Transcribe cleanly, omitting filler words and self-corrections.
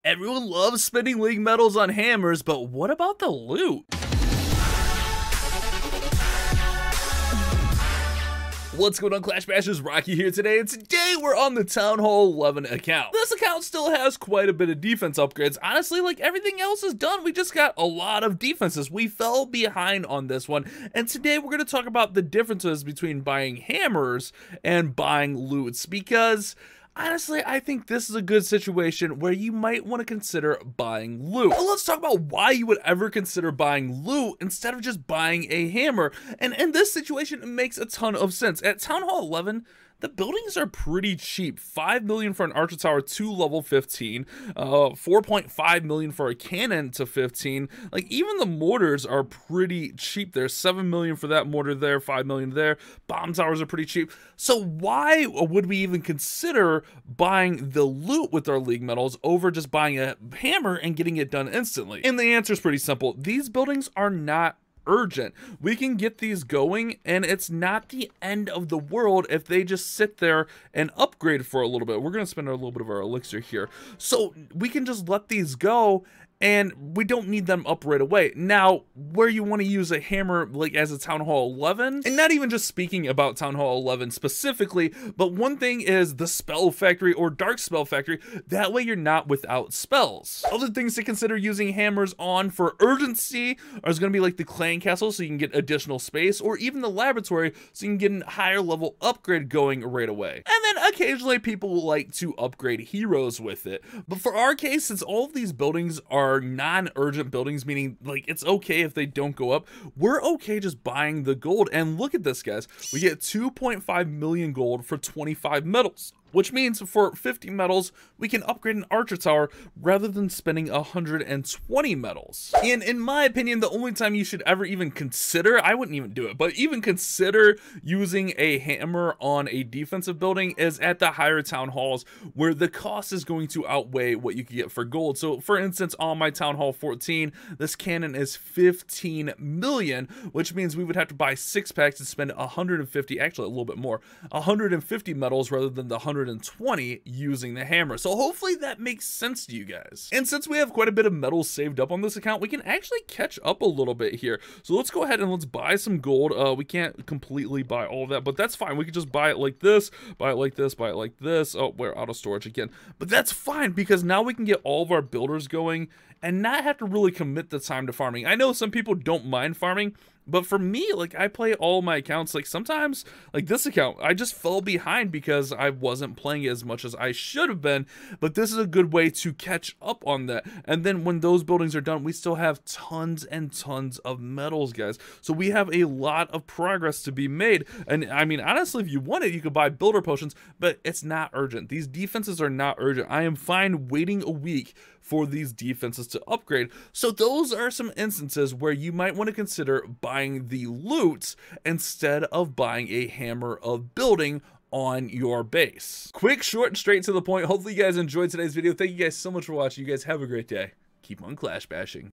Everyone loves spending league medals on hammers, but what about the loot? What's going on, Clash Bashers? Rocky here today, and today we're on the Town Hall 11 account. This account still has quite a bit of defense upgrades. Honestly, like everything else is done, we just got a lot of defenses. We fell behind on this one, and today we're going to talk about the differences between buying hammers and buying loots, because honestly, I think this is a good situation where you might want to consider buying loot. Well, let's talk about why you would ever consider buying loot instead of just buying a hammer. And in this situation, it makes a ton of sense. At Town Hall 11, the buildings are pretty cheap. 5 million for an archer tower to level 15, 4.5 million for a cannon to 15. Like, even the mortars are pretty cheap. There's 7 million for that mortar there, 5 million there. Bomb towers are pretty cheap. So why would we even consider buying the loot with our league medals over just buying a hammer and getting it done instantly? And the answer is pretty simple. These buildings are not urgent. We can get these going, and it's not the end of the world if they just sit there and upgrade for a little bit. We're going to spend a little bit of our elixir here, so we can just let these go, and we don't need them up right away. Now, where you want to use a hammer, like as a Town Hall 11, and not even just speaking about Town Hall 11 specifically, but one thing is the Spell Factory or Dark Spell Factory. That way you're not without spells. Other things to consider using hammers on for urgency is going to be like the Clan Castle, so you can get additional space, or even the Laboratory, so you can get a higher level upgrade going right away. And then occasionally people like to upgrade heroes with it. But for our case, since all of these buildings are non-urgent buildings, meaning like it's okay if they don't go up, we're okay just buying the gold. And look at this, guys, we get 2.5 million gold for 25 medals, which means for 50 medals, we can upgrade an archer tower rather than spending 120 medals. And in my opinion, the only time you should ever even consider, I wouldn't even do it, but even consider using a hammer on a defensive building is at the higher town halls, where the cost is going to outweigh what you could get for gold. So for instance, on my Town Hall 14, this cannon is 15 million, which means we would have to buy 6 packs and spend 150, actually a little bit more, 150 medals rather than the 120 using the hammer. So hopefully that makes sense to you guys. And since we have quite a bit of metals saved up on this account, we can actually catch up a little bit here. So let's go ahead and let's buy some gold. We can't completely buy all of that, but that's fine. We could just buy it like this, buy it like this, buy it like this. Oh, we're out of storage again, but that's fine because now we can get all of our builders going and not have to really commit the time to farming. I know some people don't mind farming, but for me, like, I play all my accounts. Like, sometimes, like this account, I just fell behind because I wasn't playing as much as I should have been. But this is a good way to catch up on that. And then when those buildings are done, we still have tons and tons of medals, guys. So we have a lot of progress to be made. And I mean, honestly, if you want it, you could buy builder potions, but it's not urgent. These defenses are not urgent. I am fine waiting a week for these defenses to upgrade. So those are some instances where you might want to consider buying the loot instead of buying a hammer of building on your base. Quick, short, and straight to the point. Hopefully you guys enjoyed today's video. Thank you guys so much for watching. You guys have a great day. Keep on clash bashing.